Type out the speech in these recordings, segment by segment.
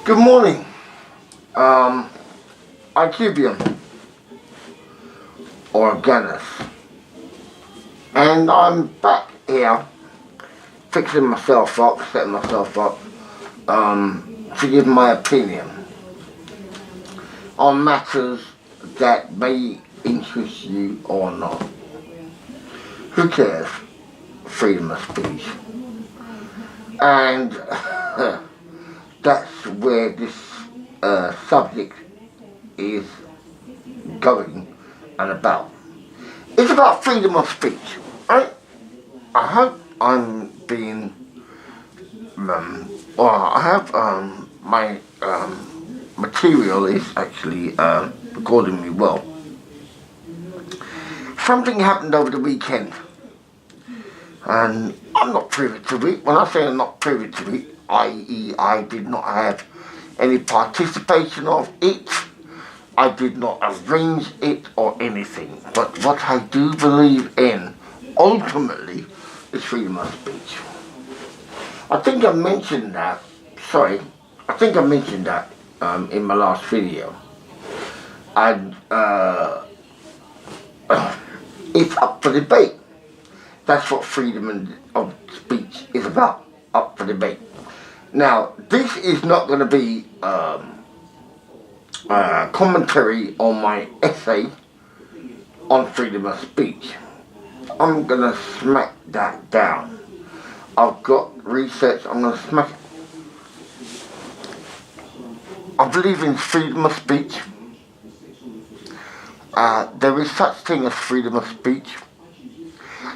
Good morning. Archibium Organis, and I'm back here fixing myself up, setting myself up to give my opinion on matters that may interest you or not. Who cares? Freedom of speech. And that's where this subject is going and about. It's about freedom of speech. I hope I'm being, I have my material is actually recording me well. Something happened over the weekend, and I'm not privy to it. When I say I'm not privy to it, i.e. I did not have any participation of it, I did not arrange it or anything. But what I do believe in, ultimately, is freedom of speech. I think I mentioned that, in my last video. And it's up for debate. That's what freedom of speech is about, up for debate. Now, this is not going to be commentary on my essay on freedom of speech. I'm going to smack that down. I've got research, I'm going to smack it. I believe in freedom of speech. There is such thing as freedom of speech.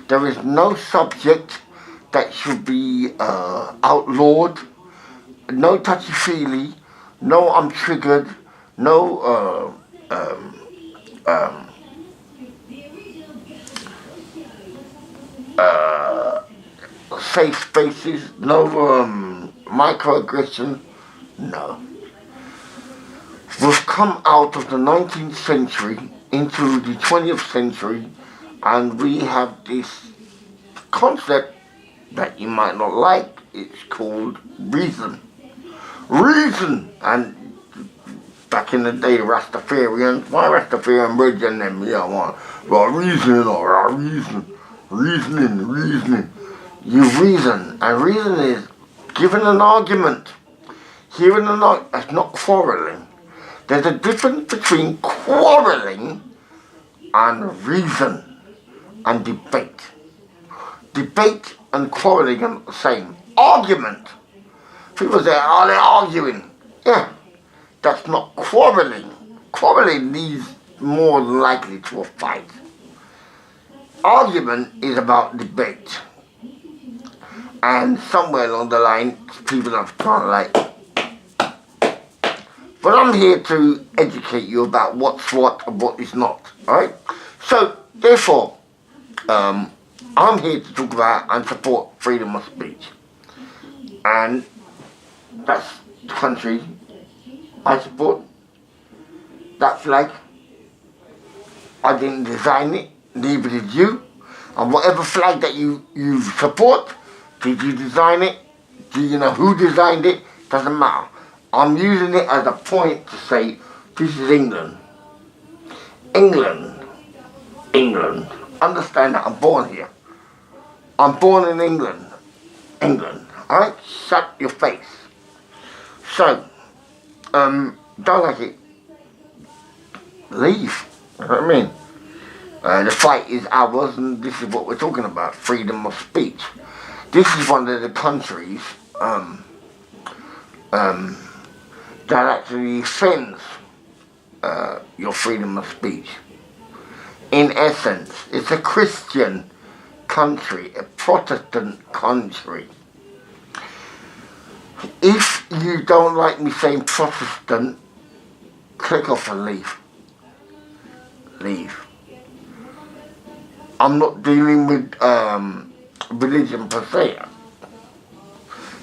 There is no subject that should be outlawed, no touchy-feely, no I'm triggered, no safe spaces, no microaggression, no. We've come out of the 19th century into the 20th century, and we have this concept that you might not like. It's called reason. Reason! And back in the day, Rastafarians, my Rastafarian brethren, them, reasoning. You reason, and reason is giving an argument, hearing an argument. That's not quarrelling. There's a difference between quarrelling and reason and debate. Debate and quarrelling are not the same. Argument. People say, oh, they're arguing. Yeah, that's not quarrelling. Quarrelling leads more than likely to a fight. Argument is about debate. And somewhere along the line, people have kind of like... But I'm here to educate you about what's what and what is not. Alright? So, therefore, I'm here to talk about and support freedom of speech. And that's the country I support. That flag, I didn't design it, neither did you. And whatever flag that you support, did you design it? Do you know who designed it? Doesn't matter. I'm using it as a point to say, this is England. England. Understand that I'm born here. I'm born in England. Alright? Shut your face. So, don't like it. Leave. You know what I mean? The fight is ours, and this is what we're talking about, freedom of speech. This is one of the countries that actually defends your freedom of speech. In essence, it's a Christian country, a Protestant country. If you don't like me saying Protestant, click off and leave. Leave. I'm not dealing with religion per se.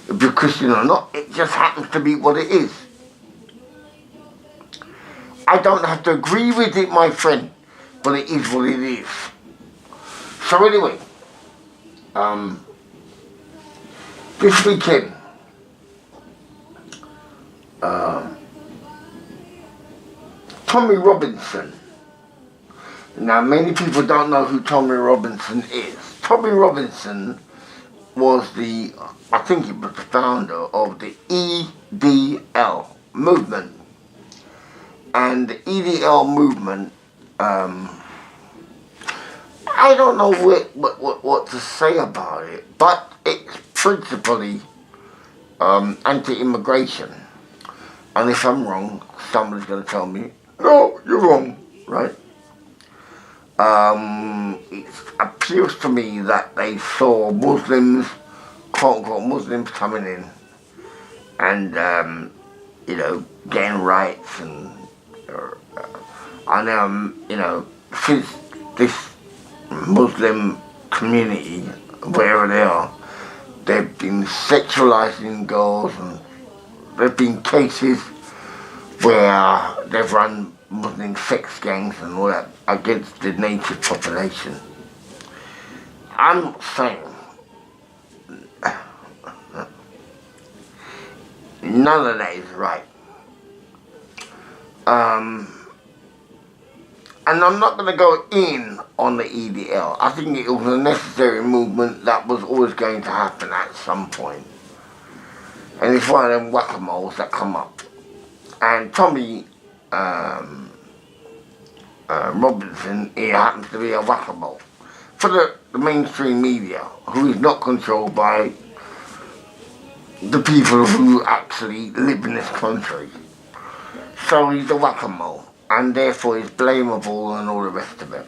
If you're Christian or not, it just happens to be what it is. I don't have to agree with it, my friend, but it is what it is. So anyway, this weekend, Tommy Robinson. Now, many people don't know who Tommy Robinson is. Tommy Robinson was I think he was the founder of the EDL movement. And the EDL movement, I don't know what to say about it, but it's principally anti-immigration. And if I'm wrong, somebody's going to tell me, no, you're wrong, right? It appears to me that they saw Muslims, quote-unquote Muslims, coming in and, getting rights and since this Muslim community, wherever they are, they've been sexualizing girls, and there have been cases where they've run Muslim sex gangs and all that against the native population. I'm saying none of that is right. And I'm not going to go in on the EDL. I think it was a necessary movement that was always going to happen at some point. And it's one of them whack-a-moles that come up. And Tommy Robinson, he happens to be a whack-a-mole for the mainstream media, who is not controlled by the people who actually live in this country. So he's a whack-a-mole, and therefore he's blamable and all the rest of it.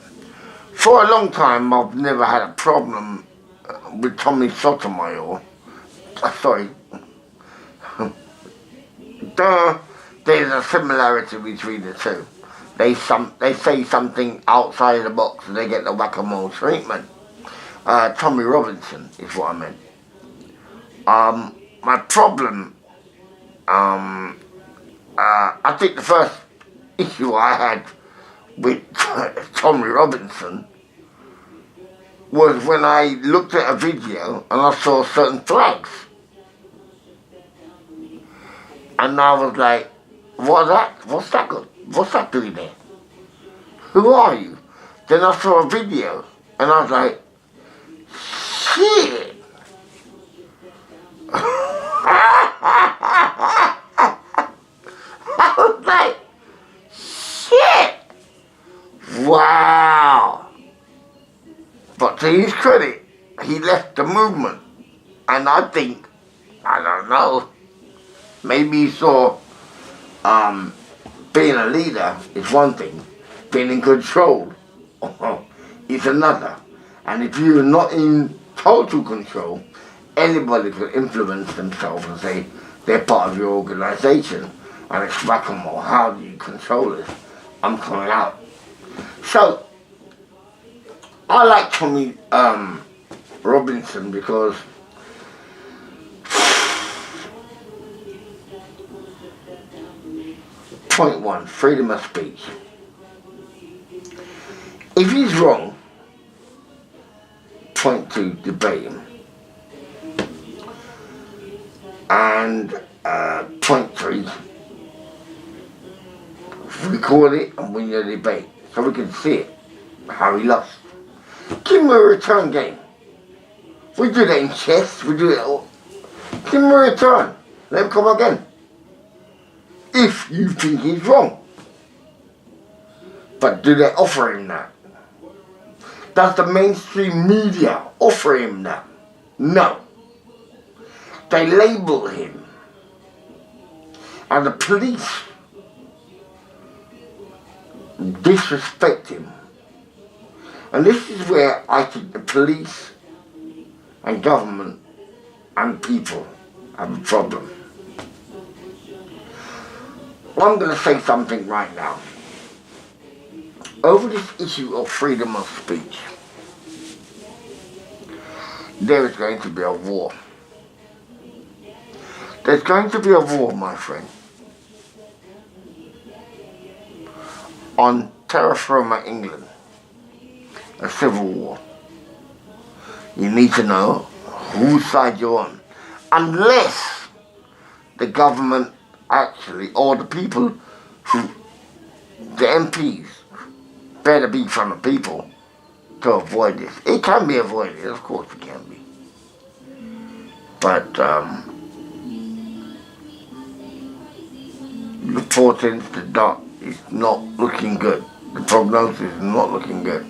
For a long time, I've never had a problem with Tommy Sotomayor. Sorry. There's a similarity between the two. They say something outside the box and they get the whack-a-mole treatment. Tommy Robinson is what I meant. My problem, I think the first issue I had with Tommy Robinson was when I looked at a video and I saw certain flags. And I was like, what's that good? What's that doing there? Who are you? Then I saw a video and I was like, shit. I was like, shit. Wow. But to his credit, he left the movement. And I think, I don't know, maybe he saw being a leader is one thing, being in control is another. And if you're not in total control, anybody can influence themselves and say they're part of your organization, and it's whack-a-mole. How do you control it? I'm coming out. So I like Tommy Robinson because point one, freedom of speech. If he's wrong, point two, debate him. And point three, record it and win your debate so we can see it, how he lost. Give him a return game. We do that in chess, we do it all. Give him a return. Let him come again. If you think he's wrong. But do they offer him that? Does the mainstream media offer him that? No. They label him. And the police disrespect him. And this is where I think the police and government and people have a problem. I'm going to say something right now. Over this issue of freedom of speech, there is going to be a war. There's going to be a war, my friend, on terra firma England. A civil war. You need to know whose side you're on. Unless the government actually, or the people who, the MPs, better be from the people to avoid this. It can be avoided, of course it can be. But the portent, the dot is not looking good. The prognosis is not looking good.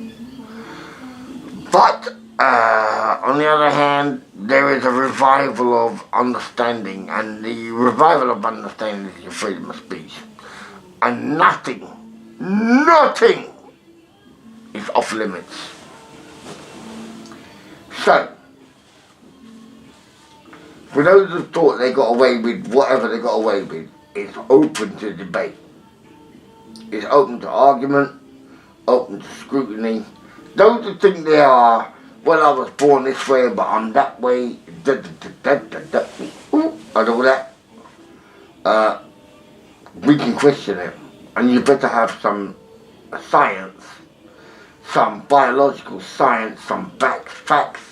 But on the other hand, there is a revival of understanding, and the revival of understanding is your freedom of speech. And nothing is off limits. So, for those who thought they got away with whatever they got away with, it's open to debate. It's open to argument, open to scrutiny. Those who think they are, well, I was born this way, but I'm that way, and all that, we can question it. And you better have some science, some biological science, some facts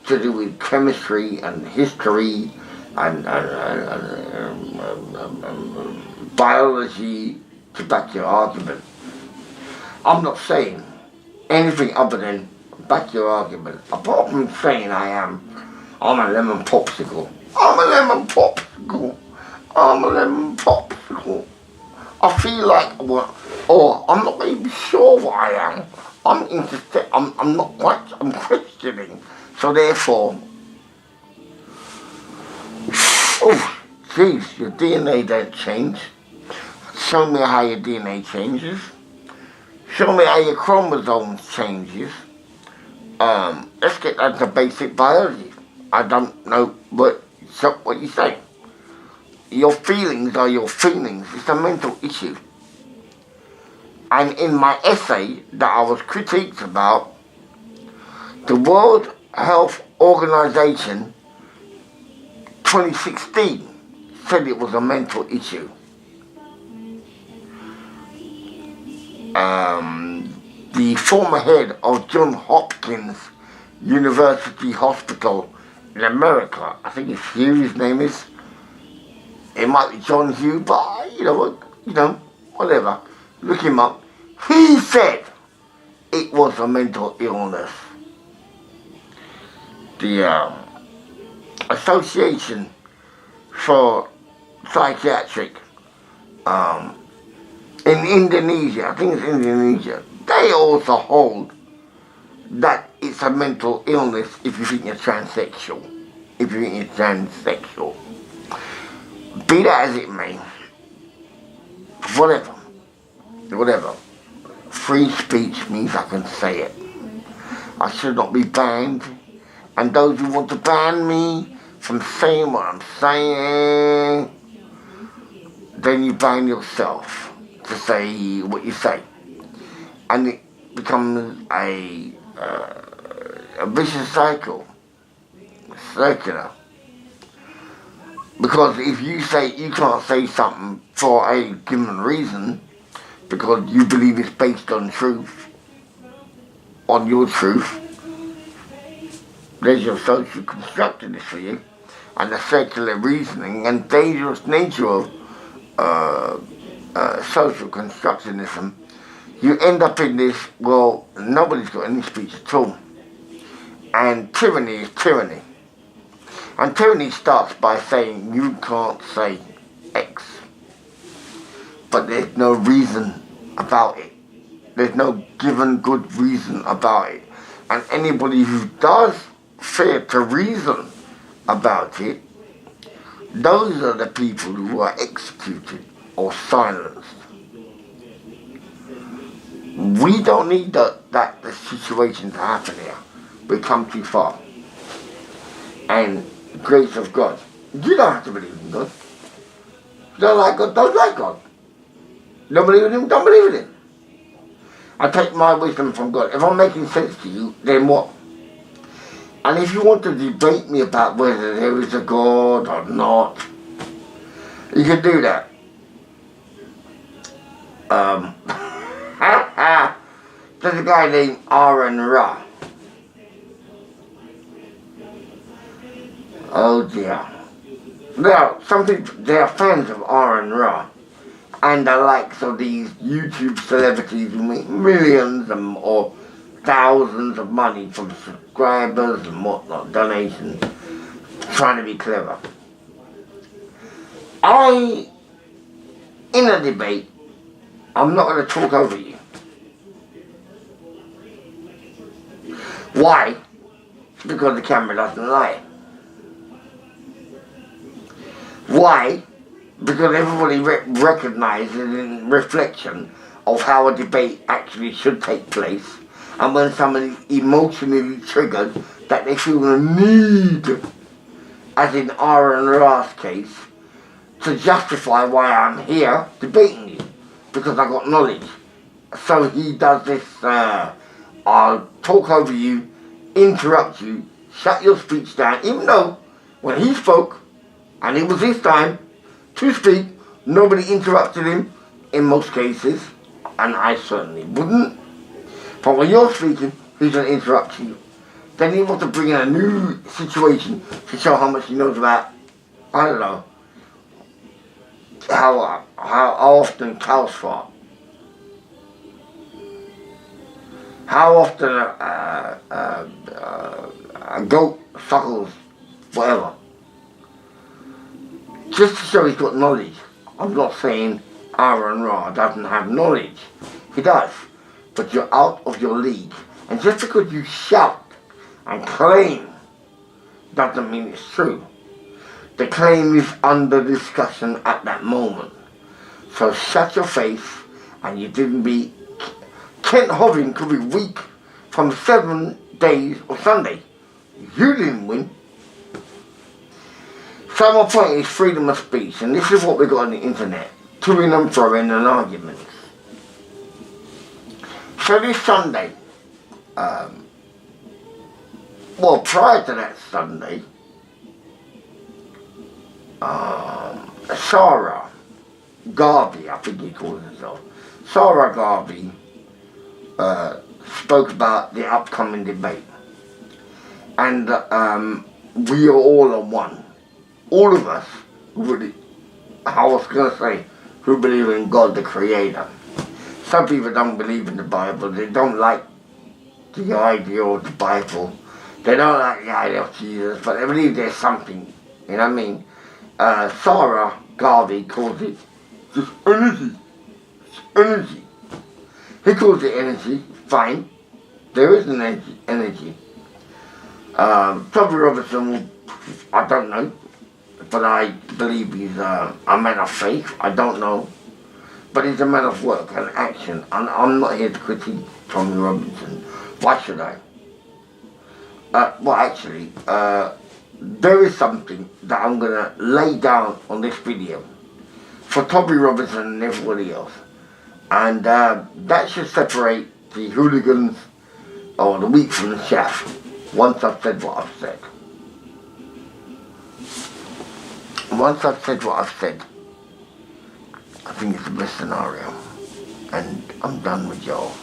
to do with chemistry and history and biology to back your argument. I'm not saying anything other than back your argument. Apart from saying I'm a lemon popsicle. I'm a lemon popsicle. I'm a lemon popsicle. I feel like, or I'm not even sure what I am. I'm interested. I'm not quite. I'm questioning. So therefore, oh, geez, your DNA don't change. Show me how your DNA changes. Show me how your chromosomes changes. Let's get down to basic biology. I don't know what you say. Your feelings are your feelings. It's a mental issue. And in my essay that I was critiqued about, the World Health Organization 2016 said it was a mental issue. The former head of Johns Hopkins University Hospital in America, I think it's Hugh, his name is. It might be John Hugh, but whatever. Look him up. He said it was a mental illness. The Association for Psychiatric in Indonesia, I think it's Indonesia, they also hold that it's a mental illness if you think you're transsexual. If you think you're transsexual. Be that as it may, whatever. Free speech means I can say it. I should not be banned. And those who want to ban me from saying what I'm saying, then you ban yourself to say what you say. And it becomes a vicious cycle, circular. Because if you say you can't say something for a given reason, because you believe it's based on truth, on your truth, there's your social constructiveness for you, and the circular reasoning and dangerous nature of social constructionism. You end up in this, well, nobody's got any speech at all. And tyranny is tyranny. And tyranny starts by saying you can't say X. But there's no reason about it. There's no given good reason about it. And anybody who does fear to reason about it, those are the people who are executed or silenced. We don't need that situation to happen here. We've come too far. And the grace of God. You don't have to believe in God. Don't like God, don't like God. Don't believe in Him, don't believe in Him. I take my wisdom from God. If I'm making sense to you, then what? And if you want to debate me about whether there is a God or not, you can do that. There's a guy named Aaron Ra. Oh dear. Now, some people, they are fans of Aaron Ra, and the likes of these YouTube celebrities who make millions or thousands of money from subscribers and whatnot, donations, trying to be clever. In a debate, I'm not going to talk over you. Why? Because the camera doesn't lie. Why? Because everybody recognises in reflection of how a debate actually should take place, and when somebody's emotionally triggered, that they feel the need, as in Aaron Ra's case, to justify why I'm here debating you, because I got knowledge. So he does this, I'll talk over you, interrupt you, shut your speech down, even though when he spoke, and it was his time to speak, nobody interrupted him in most cases, and I certainly wouldn't. But when you're speaking, he's going to interrupt you. Then he wants to bring in a new situation to show how much he knows about, I don't know, how often cows fart. How often a goat suckles, whatever. Just to show he's got knowledge. I'm not saying Aaron Ra doesn't have knowledge. He does. But you're out of your league. And just because you shout and claim doesn't mean it's true. The claim is under discussion at that moment. So shut your face, and you didn't be... Kent Hoving could be weak from 7 days of Sunday. You didn't win. So my point is freedom of speech, and this is what we got on the internet. To-ing and fro-ing and arguments. So this Sunday, well, prior to that Sunday, Sarah Garvey, I think he calls herself, Sarah Garvey spoke about the upcoming debate. And we are all on one. All of us, really, I was going to say, who believe in God the Creator. Some people don't believe in the Bible. They don't like the idea of the Bible. They don't like the idea of Jesus, but they believe there's something. You know what I mean? Sarah Garvey calls it just energy. It's energy. He calls it energy. Fine. There is an energy. Toby Robertson, I don't know. But I believe he's a man of faith. I don't know. But he's a man of work and action. And I'm not here to critique Tommy Robinson. Why should I? Well, actually, there is something that I'm going to lay down on this video for Tommy Robinson and everybody else. And that should separate the hooligans or the wheat from the chaff once I've said what I've said. Once I've said what I've said, I think it's the best scenario. And I'm done with y'all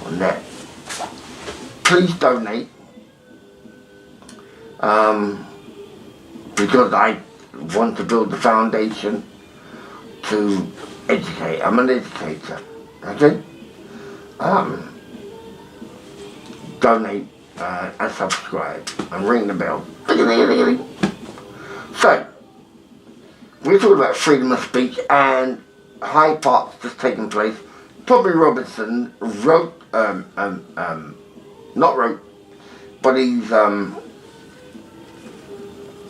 on that. Please donate. Because I want to build the foundation to educate. I'm an educator. Okay? Donate and subscribe and ring the bell. So, we're talking about freedom of speech and Hyde Park's just taken place. Tommy Robinson wrote, not wrote, but he's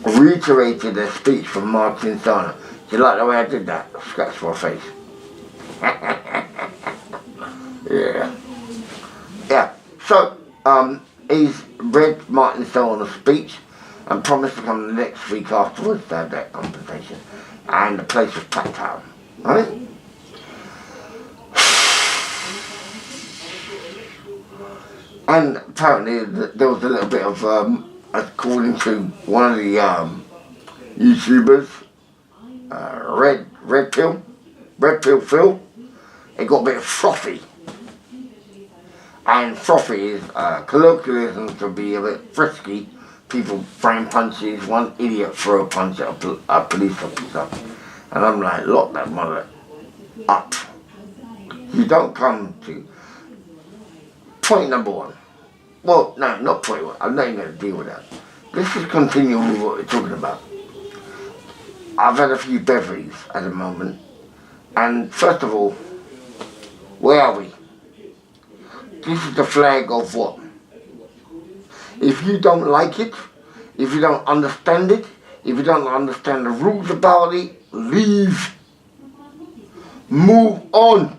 reiterated a speech from Martin Sana. Do you like the way I did that? Scratch my face. Yeah. Yeah. So, he's read Martin Sana's speech and promised to come the next week afterwards to have that conversation. And the place was packed out. Right? And apparently there was a little bit of, according to one of the YouTubers, Red Pill Phil, it got a bit frothy. And frothy is colloquialism to be a bit frisky, people throwing punches, one idiot threw a punch at a police officer. And I'm like, lock that mother up. You don't come to point number one. Well, no, not point one. I'm not even going to deal with that. Let's just continue with what we're talking about. I've had a few bevies at the moment. And first of all, where are we? This is the flag of what? If you don't like it, if you don't understand it, if you don't understand the rules about it, leave. Move on.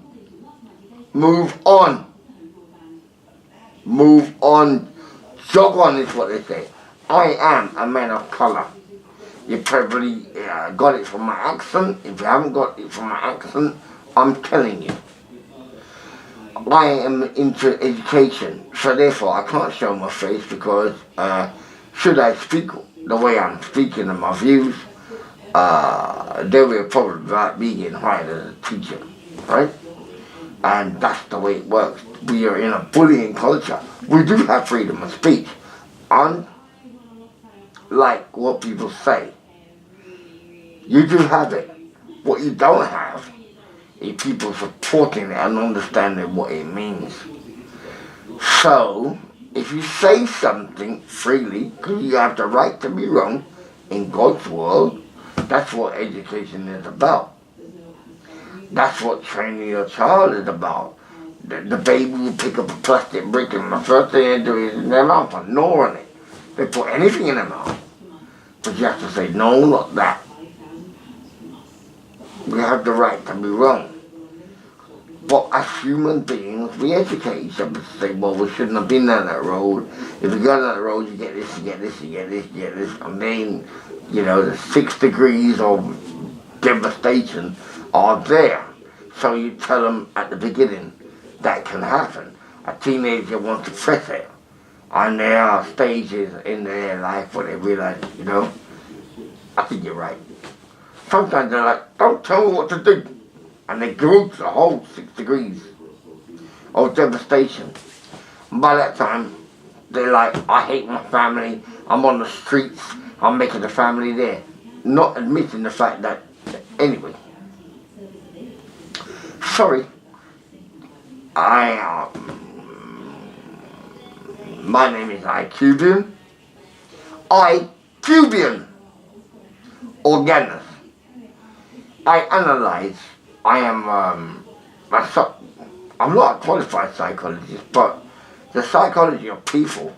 Move on. Move on. Jog on is what they say. I am a man of colour. You probably got it from my accent. If you haven't got it from my accent, I'm telling you. I am into education, so therefore I can't show my face because should I speak the way I'm speaking and my views, there will be a problem about me getting hired as a teacher, right? And that's the way it works. We are in a bullying culture. We do have freedom of speech, unlike what people say. You do have it. What you don't have is people supporting it and understanding what it means. So, if you say something freely, because you have the right to be wrong in God's world, that's what education is about. That's what training your child is about. The baby will pick up a plastic brick and the first thing they do is in their mouth and gnaw on it. They put anything in their mouth. But you have to say, no, not that. We have the right to be wrong. But as human beings, we educate each other to say, well, we shouldn't have been down that road. If you go down that road, you get this, you get this, you get this, you get this. And then, the 6 degrees of devastation are there. So you tell them at the beginning that can happen. A teenager wants to press it. And there are stages in their life where they realize, I think you're right. Sometimes they're like, don't tell me what to do. And they go to the whole 6 degrees of devastation. And by that time, they're like, I hate my family, I'm on the streets, I'm making a family there. Not admitting the fact that, anyway. Sorry. My name is iCubian. iCubian. Organis. I analyze. I am, I'm not a qualified psychologist, but the psychology of people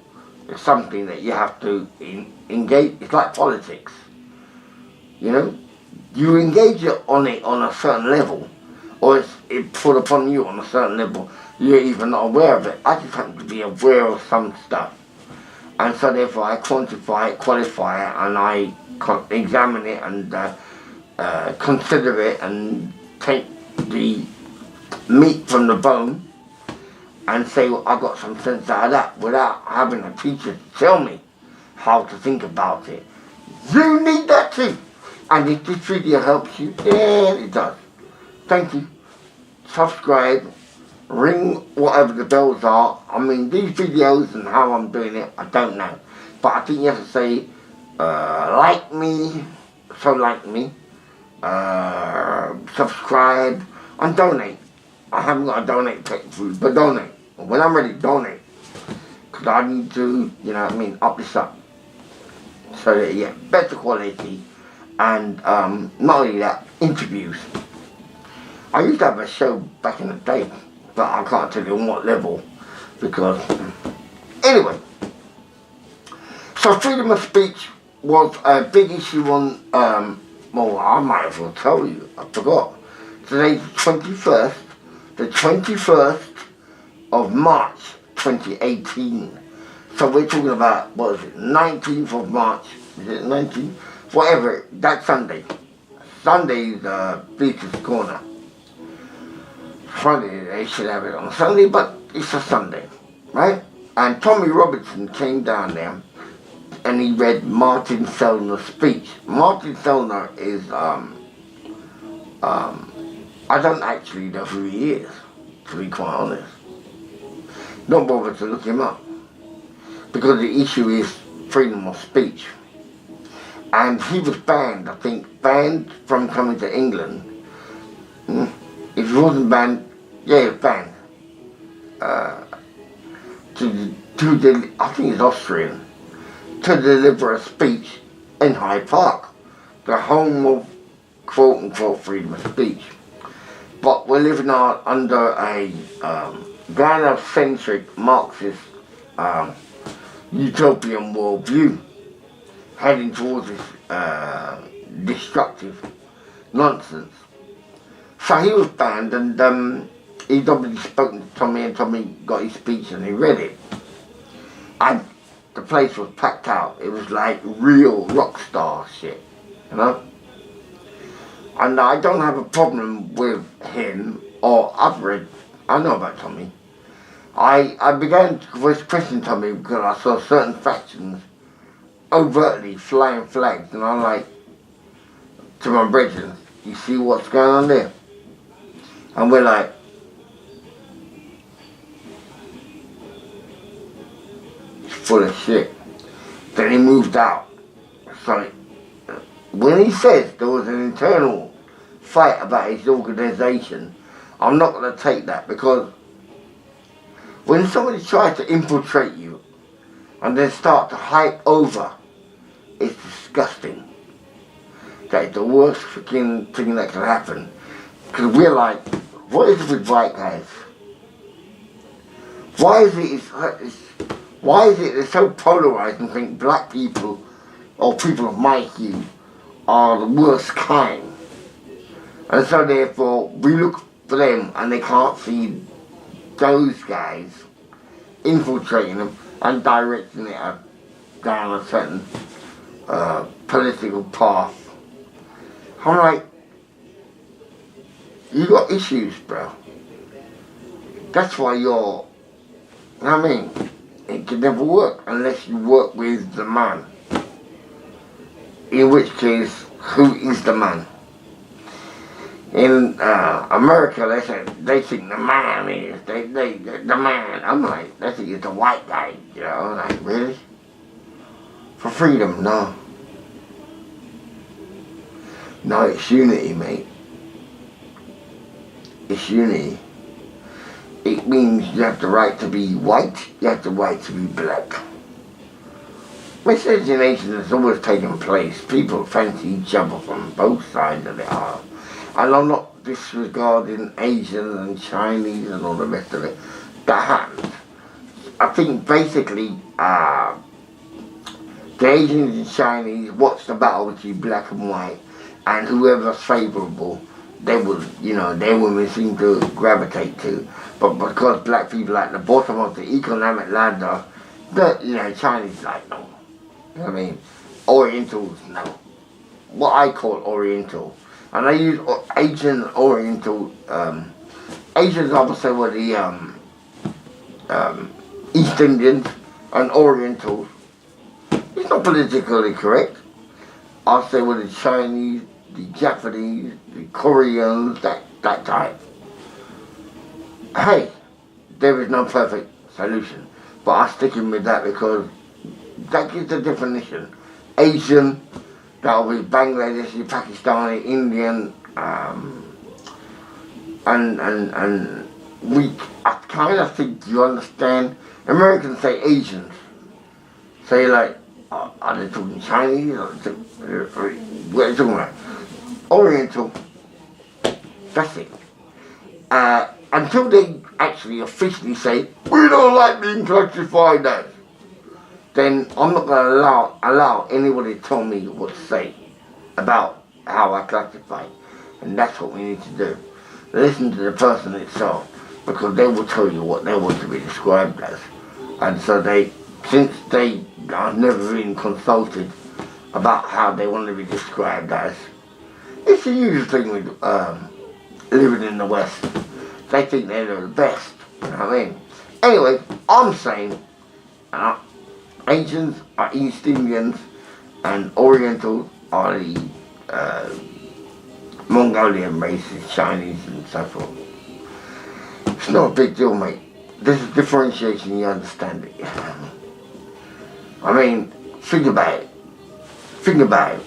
is something that you have to engage. It's like politics. You engage on it on a certain level, or it's put upon you on a certain level. You're even not aware of it. I just happen to be aware of some stuff. And so therefore I quantify it, qualify it, and I examine it and consider it and take the meat from the bone and say, well, I got some sense out of that without having a teacher tell me how to think about it. You need that too. And if this video helps you, then it does. Thank you. Subscribe. Ring whatever the bells are. I mean, these videos and how I'm doing it, I don't know. But I think you have to say, like me, so like me, subscribe, and donate. I haven't got a donate page, but donate. When I'm ready, donate. Because I need to, up this up. So that you get better quality. And not only that, interviews. I used to have a show back in the day, but I can't tell you on what level, because, anyway. So freedom of speech was a big issue on, well, I might as well tell you, I forgot. Today's the 21st of March 2018. So we're talking about, 19th of March, is it 19th? Whatever, that's Sunday. Sunday is Beatrice Corner. Friday, they should have it on Sunday, but it's a Sunday, right? And Tommy Robertson came down there and he read Martin Sellner's speech. Martin Sellner is, I don't actually know who he is, to be quite honest. Don't bother to look him up. Because the issue is freedom of speech. And he was banned, I think, banned from coming to England. If he wasn't banned, yeah, he was banned. I think it's Austrian, to deliver a speech in Hyde Park, the home of quote-unquote freedom of speech. But we're living under a gynocentric Marxist utopian worldview, heading towards this destructive nonsense. So he was banned, and he'd obviously spoken to Tommy, and Tommy got his speech and he read it. And the place was packed out. It was like real rock star shit, you know? And I don't have a problem with him, or I know about Tommy. I began to question Tommy because I saw certain factions overtly flying flags, and I'm like, to my brethren, you see what's going on there? And we're like, it's full of shit. Then he moved out. So when he says there was an internal fight about his organisation, I'm not going to take that, because when somebody tries to infiltrate you and then start to hype over, it's disgusting. That is the worst freaking thing that can happen. Because we're like, what is it with white guys? Why is it they're so polarized and think black people or people of my hue are the worst kind? And so therefore we look for them and they can't see those guys infiltrating them and directing it down a certain political path. I'm like, you got issues, bro. That's why you know what I mean? It can never work unless you work with the man. In which case, who is the man? In America, they think the man is the man. I'm like, they think it's the white guy. You know, I'm like, really? For freedom, no. No, it's unity, mate. It's unity. It means you have the right to be white, you have the right to be black. Miscegenation has always taken place. People fancy each other from both sides of the aisle. And I'm not disregarding Asians and Chinese and all the rest of it. That happens. I think basically the Asians and Chinese watch the battle between black and white, and whoever's favourable, they will, you know, their women seem to gravitate to. But because black people are at the bottom of the economic ladder, Chinese like, no. You know what I mean? Orientals, no. What I call Oriental. And I use Asian, Oriental, Asians obviously were the East Indians, and Orientals. It's not politically correct. I'll say were the Chinese, the Japanese, the Koreans, that type. Hey, there is no perfect solution, but I'm sticking with that because that gives the definition. Asian, that'll be Bangladeshi, Pakistani, Indian, and I kind of think you understand. Americans say Asians. Say like, are they talking Chinese or what are they talking about? Oriental. That's it. Until they actually officially say, we don't like being classified as, then I'm not going to allow anybody to tell me what to say about how I classify. And that's what we need to do. Listen to the person itself, because they will tell you what they want to be described as. And so since they are never been consulted about how they want to be described as, it's the usual thing with living in the West. They think they're the best, you know what I mean? Anyway, I'm saying Asians are East Indians and Orientals are the Mongolian races, Chinese and so forth. It's not a big deal, mate. This is differentiation, you understand it. I mean, think about it. Think about it.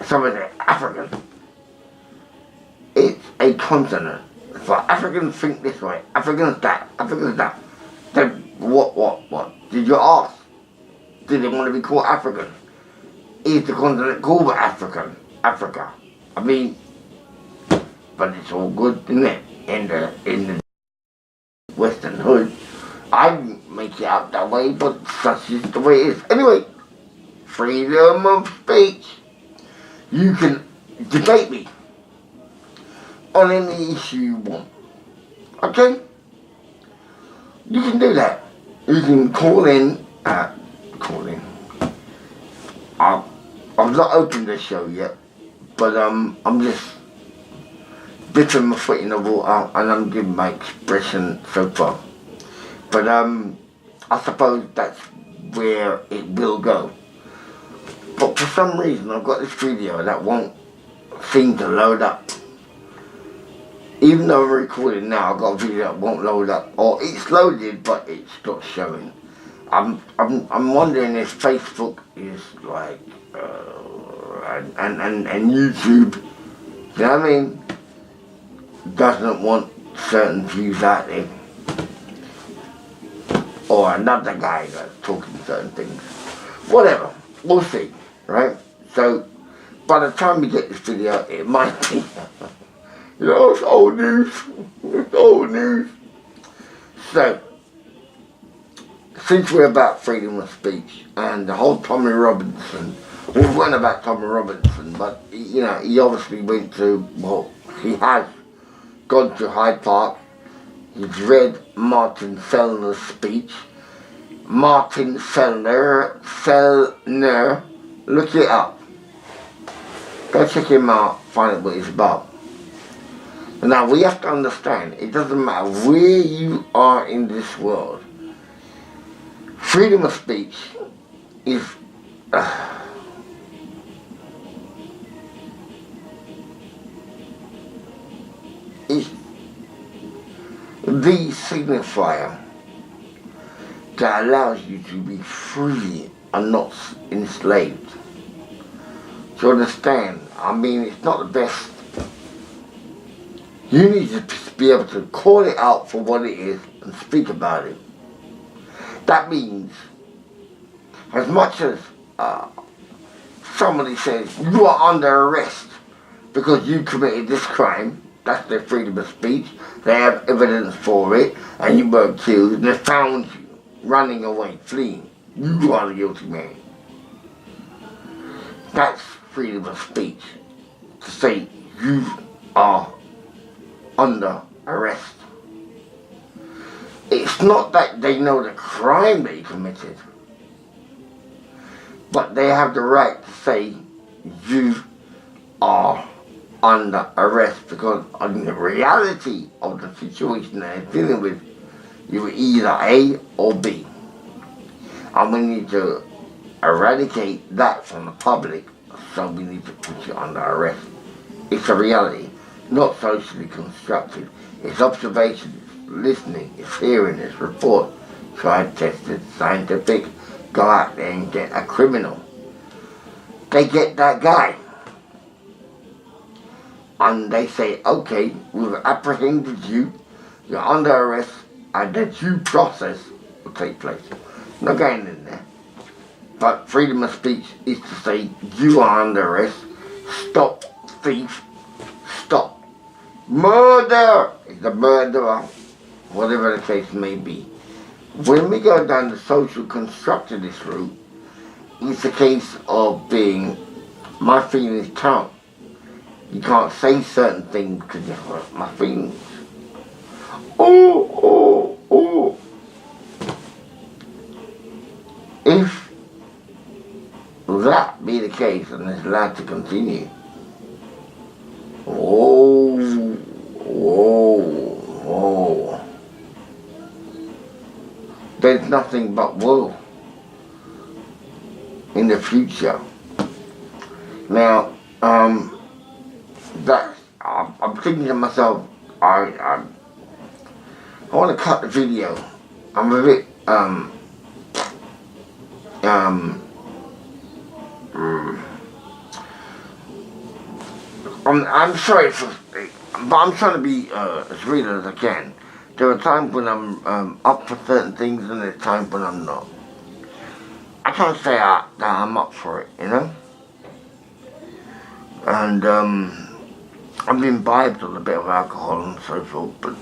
Somebody say African. It's a continent. So Africans think this way, Africans that, Africans that. Then what? Did you ask? Did they want to be called African? Is the continent called African? Africa. I mean, but it's all good, isn't it? In the Western hood. I didn't make it out that way, but such is the way it is. Anyway, freedom of speech. You can debate me on any issue you want. Okay? You can do that. You can call in. I've not opened the show yet, but I'm just dipping my foot in the water and I'm giving my expression so far. But I suppose that's where it will go. But for some reason I've got this video that won't seem to load up. Even though I'm recording now, I've got a video that won't load up. Or it's loaded but it's not showing. I'm wondering if Facebook is like and YouTube, you know what I mean, doesn't want certain views out there. Or another guy that's talking certain things. Whatever. We'll see. Right? So by the time we get this video, it might be it's old news. It's old news. So since we're about freedom of speech and the whole Tommy Robinson, we weren't about Tommy Robinson, but he obviously went to, he has gone to Hyde Park. He's read Martin Sellner's speech. Martin Sellner, look it up. Go check him out, find out what he's about. Now we have to understand, it doesn't matter where you are in this world. Freedom of speech is the signifier that allows you to be free and not enslaved. To understand, I mean, it's not the best. You need to be able to call it out for what it is and speak about it. That means, as much as somebody says you are under arrest because you committed this crime, that's their freedom of speech, they have evidence for it, and you were accused, and they found you running away, fleeing. You are the guilty man. That's freedom of speech. To say you are under arrest. It's not that they know the crime they committed, but they have the right to say you are under arrest, because in the reality of the situation they're dealing with, you were either A or B. And we need to eradicate that from the public, so we need to put you under arrest. It's a reality, not socially constructed. It's observation, it's listening, it's hearing, it's report, tried, tested, scientific. Go out there and get a criminal. They get that guy. And they say, okay, we've apprehended you, you're under arrest, and the due process will take place. Not going in there. But freedom of speech is to say, you are under arrest, stop thief, stop. Murder is the murderer, whatever the case may be. When we go down the social constructivist route, it's a case of being, my feelings count. You can't say certain things because you hurt my feelings. Oh. If that be the case and it's allowed to continue, there's nothing but woe in the future. Now, I'm thinking to myself, I want to cut the video. I'm a bit I'm sorry for, but I'm trying to be as real as I can. There are times when I'm up for certain things, and there's times when I'm not. I can't say that I'm up for it, you know. And I've been imbibed on a bit of alcohol and so forth, but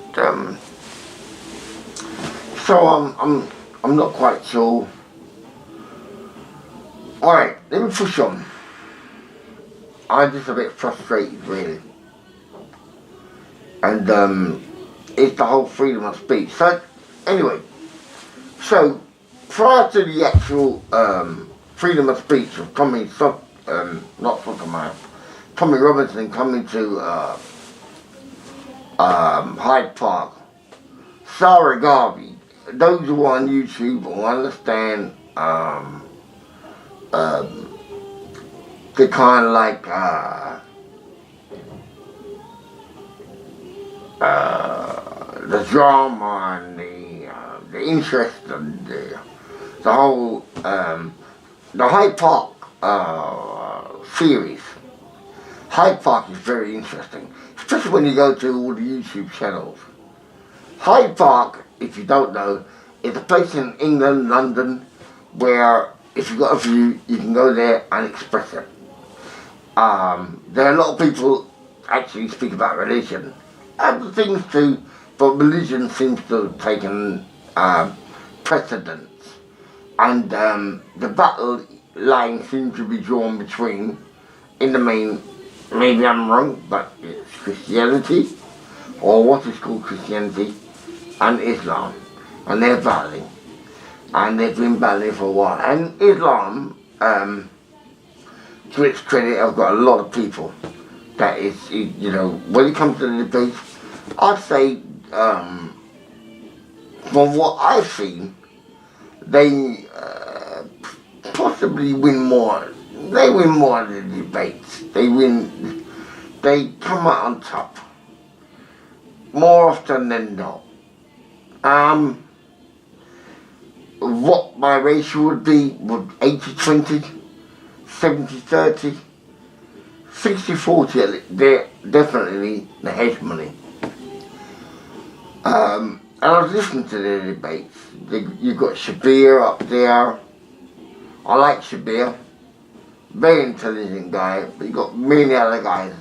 so I'm not quite sure. All right, let me push on. I'm just a bit frustrated, really, and it's the whole freedom of speech. So anyway, so prior to the actual freedom of speech of not Sotomayor, Tommy Robinson coming to Hyde Park, Sarah Garvey, those who are on YouTube will understand the kind of like the drama and the interest and the whole the Hyde Park series. Hyde Park is very interesting, especially when you go to all the YouTube channels. Hyde Park, if you don't know, is a place in England, London, where if you've got a view, you can go there and express it. There are a lot of people actually speak about religion, other things too, but religion seems to have taken precedence, and the battle line seems to be drawn between, in the main, maybe I'm wrong, but it's Christianity, or what is called Christianity, and Islam, and they're battling, and they've been battling for a while. And Islam, to its credit, I've got a lot of people that is, you know, when it comes to the debate, I'd say, from what I've seen, they possibly win more. They win more of the debates. They come out on top more often than not. What my ratio would be, would 80-20, 70-30, 60-40, they're definitely the hegemony. And I was listening to the debates. You've got Shabir up there. I like Shabir. Very intelligent guy, but you've got many other guys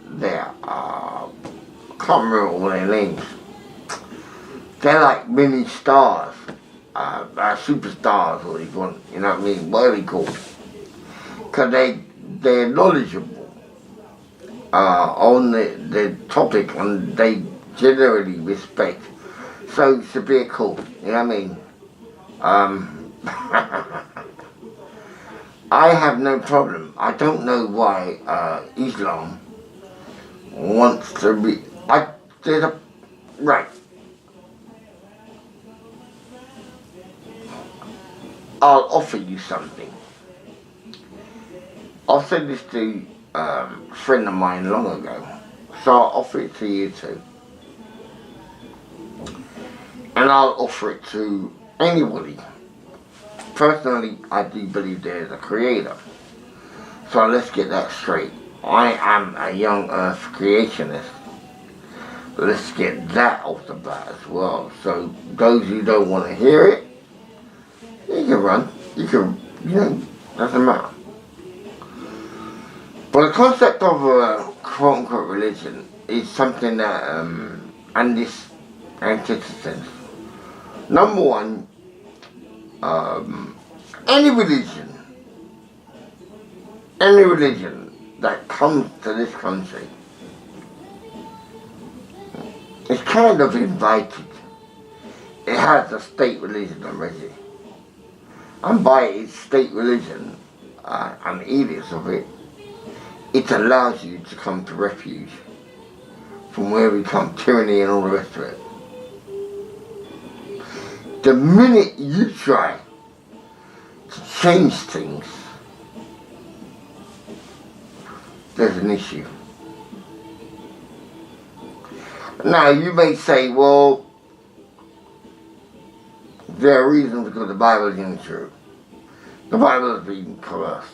there. I can't remember all their names. They're like mini stars, superstars, or you want, you know what I mean? What are they called? Because they're knowledgeable on the topic, and they generally respect. So it's a bit cool, you know what I mean? I have no problem. I don't know why Islam wants to be. Right. I'll offer you something. I said this to a friend of mine long ago, so I'll offer it to you too. And I'll offer it to anybody. Personally, I do believe there is a creator. So let's get that straight. I am a young earth creationist. Let's get that off the bat as well. So those who don't want to hear it, you can run. You can, you know, doesn't matter. But the concept of a quote-unquote religion is something that, and this antithesis. Number one, any religion that comes to this country is kind of invited. It has a state religion already. And by its state religion, and the edicts of it, it allows you to come to refuge from where we come, tyranny and all the rest of it. The minute you try to change things, there's an issue. Now you may say, well, there are reasons because the Bible isn't true. The Bible has been coerced.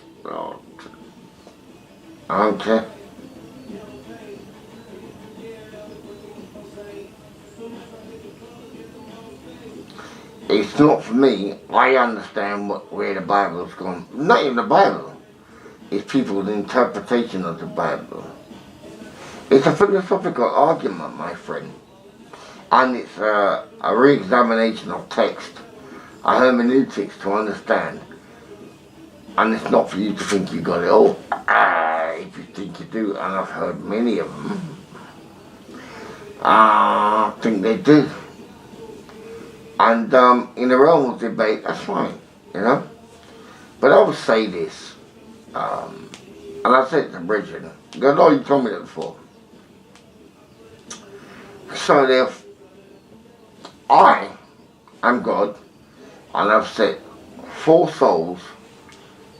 I don't care. It's not for me. I understand where the Bible's gone. Not even the Bible. It's people's interpretation of the Bible. It's a philosophical argument, my friend. And it's a re-examination of text, a hermeneutics to understand. And it's not for you to think you got it all. If you think you do, and I've heard many of them, I think they do. And in the realm of debate, that's fine, you know. But I would say this, and I said it to Bridget, because I know you told me that before. So therefore, I am God, and I've set 4 souls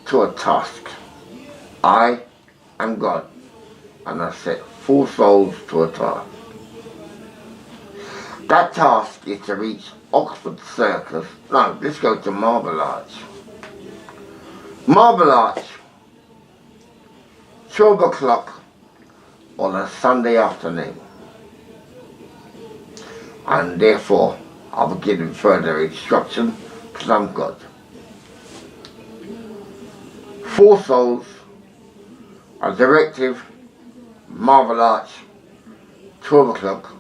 to a task. I am God, and I've set 4 souls to a task. That task is to reach Oxford Circus. No, let's go to Marble Arch. Marble Arch, 12 o'clock on a Sunday afternoon. And therefore, I'll be giving further instruction because I'm God. 4 souls, a directive, Marble Arch, 12 o'clock,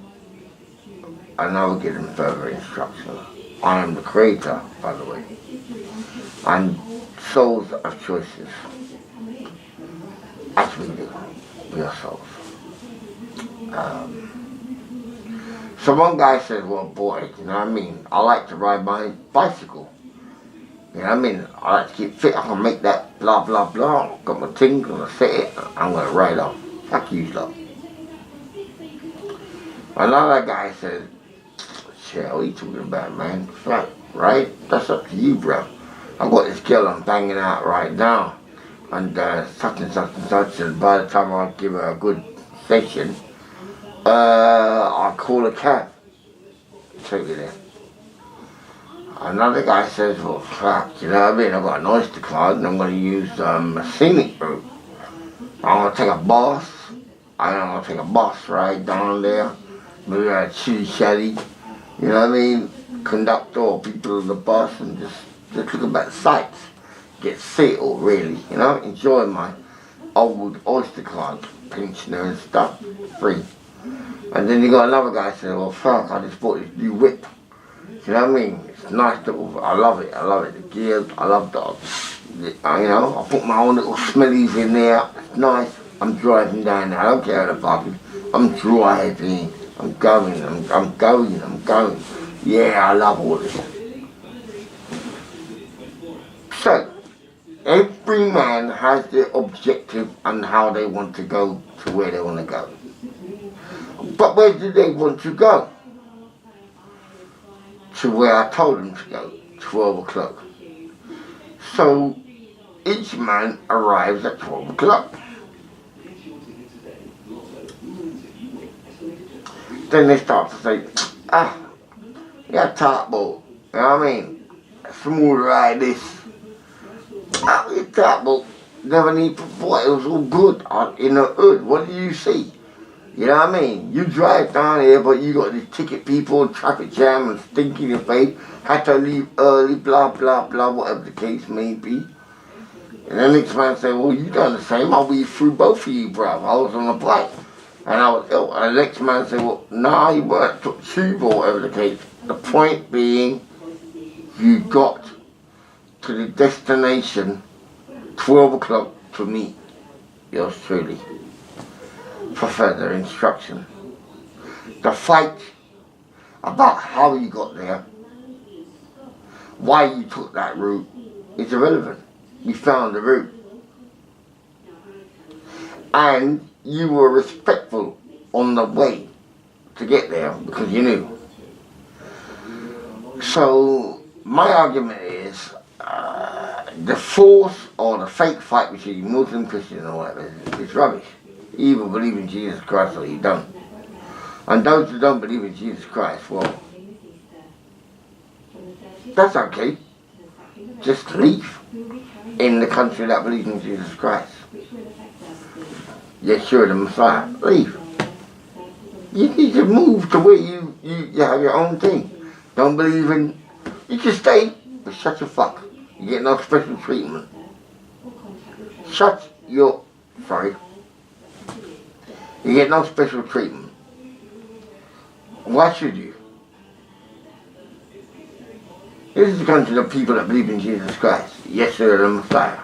and I will give them further instruction. I am the creator, by the way. And souls have choices. As we do. We are souls. So one guy said, well, boy, you know what I mean? I like to ride my bicycle. You know what I mean? I like to keep fit. I can make that blah, blah, blah. Got my thing, I'm going to set it. I'm going to ride off. Fuck you, lot. Another guy said, shit, what are you talking about, man? Right? That's up to you, bro. I've got this girl I'm banging out right now. And such and such and such. And by the time I give her a good session, I'll call a cab. Take you there. Another guy says, well, fuck, you know what I mean? I've got an Oyster card and I'm going to use a scenic route. I'm going to take a bus. I'm going to take a bus ride down there. Maybe a chili shaddy. You know what I mean? Conductor or people on the bus and just look about the sights. Get settled, really, you know? Enjoy my old Oyster card pensioner and stuff. Free. And then you got another guy saying, well, fuck, I just bought this new whip. You know what I mean? It's nice little, I love it. The gears, I love that. You know, I put my own little smellies in there. It's nice. I'm driving down there. I don't care the fucking. I'm driving. I'm going. I'm going. Yeah, I love all this. So, every man has their objective and how they want to go to where they want to go. But where do they want to go? To where I told them to go, 12 o'clock. So each man arrives at 12 o'clock. Then they start to say, you got top boat, you know what I mean? Smooth ride this. Your top boat, never need for what, it was all good in the hood. What do you see? You know what I mean? You drive down here, but you got these ticket people, traffic jam, and stink in your face. Had to leave early, blah, blah, blah, whatever the case may be. And the next man said, well, you done the same. I'll be through both of you, bruv. I was on a bike. And I was ill. And the next man said, well, nah, you weren't. Took tube or whatever the case. The point being, you got to the destination 12 o'clock to meet yours truly. For further instruction. The fight about how you got there, why you took that route, is irrelevant. You found the route. And you were respectful on the way to get there because you knew. So my argument is the force or the fake fight between Muslim, Christian or whatever is rubbish. You either believe in Jesus Christ or you don't. And those who don't believe in Jesus Christ, well, that's okay. Just leave in the country that believes in Jesus Christ. Yeshua the Messiah, leave. You need to move to where you have your own thing. Don't believe in, you can stay, but shut your fuck. You get no special treatment. Shut your, sorry. You get no special treatment. Why should you? This is the country of people that believe in Jesus Christ. Yeshua the Messiah.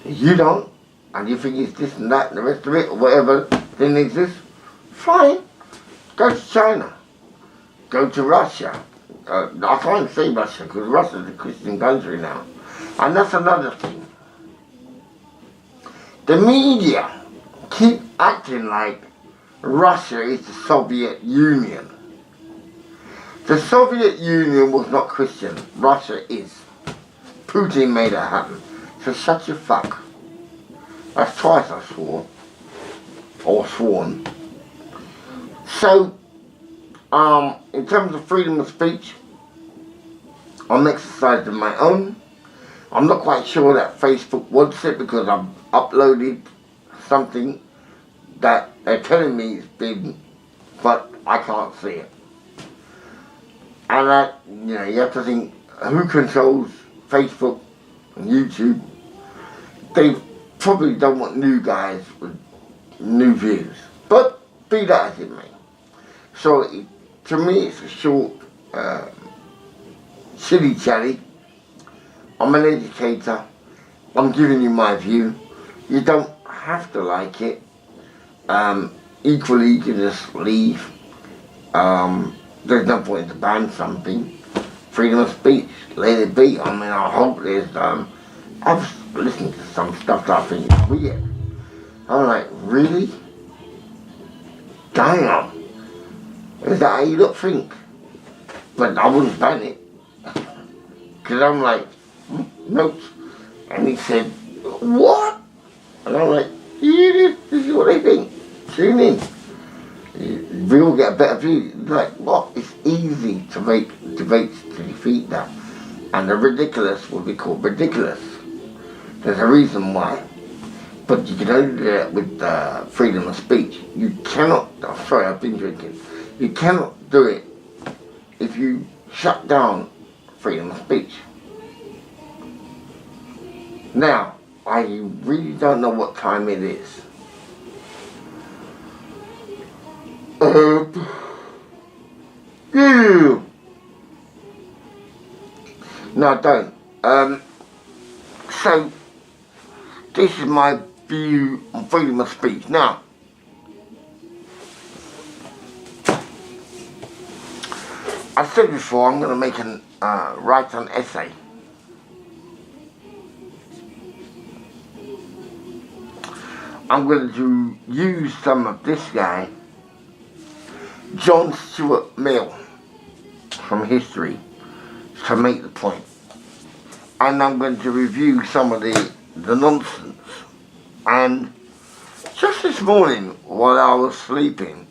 You don't, and you think it's this and that and the rest of it, or whatever didn't exist, fine. Go to China. Go to Russia. I can't say Russia because Russia's a Christian country now. And that's another thing. The media keep acting like Russia is the Soviet Union. The Soviet Union was not Christian. Russia is. Putin made it happen. So shut your fuck. That's twice I swore. Or sworn. So, in terms of freedom of speech, I'm exercising my own. I'm not quite sure that Facebook wants it because I've uploaded something that they're telling me is big, but I can't see it. And that, you have to think, who controls Facebook and YouTube? They probably don't want new guys with new views. But be that as it may. So to me it's a short, silly chatty. I'm an educator. I'm giving you my view. You don't have to like it. Equally you can just leave. There's no point to ban something. Freedom of speech, let it be. I mean, I hope there's, I've listened to some stuff that I think is weird. I'm like, really? Damn. Is that how you look think? But I wouldn't ban it. Because I'm like, nope. And he said, what? And I'm like, yeah, this is what they think. Tune in. We all get a better view. Like, what? It's easy to make debates to defeat that. And the ridiculous will be called ridiculous. There's a reason why. But you can only do that with freedom of speech. You cannot, sorry, I've been drinking. You cannot do it if you shut down freedom of speech. Now, I really don't know what time it is. No, I don't. So, this is my view on freedom of speech. Now, I said before, I'm going to make write an essay. I'm going to use some of this guy, John Stuart Mill, from history, to make the point. And I'm going to review some of the nonsense. And just this morning, while I was sleeping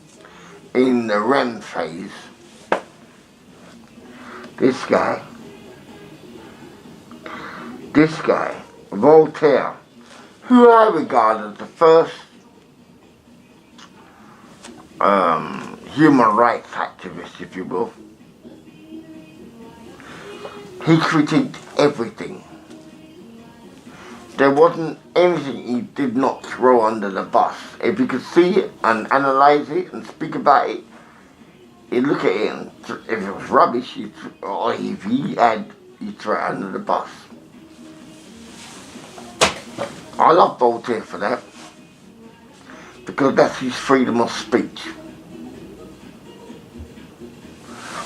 in the REM phase, this guy, Voltaire, who I regard as the first human rights activist, if you will, he critiqued everything. There wasn't anything he did not throw under the bus. If you could see it and analyse it and speak about it, he'd look at it and if it was rubbish, or if he'd throw it under the bus. I love Voltaire for that, because that's his freedom of speech.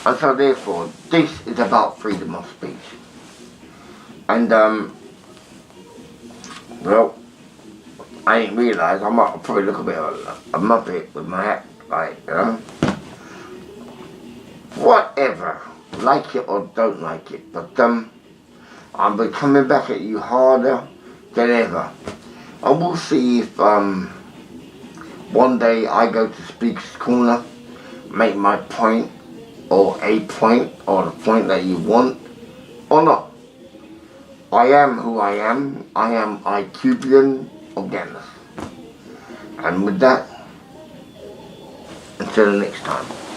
And so therefore, this is about freedom of speech. And well, I didn't realise, I might probably look a bit of a muppet with my hat, like, whatever, like it or don't like it, but I'll be coming back at you harder than ever. And we'll see if one day I go to Speaker's Corner, make my point, or a point, or the point that you want, or not. I am who I am. I am Icubian Organist. And with that, until the next time.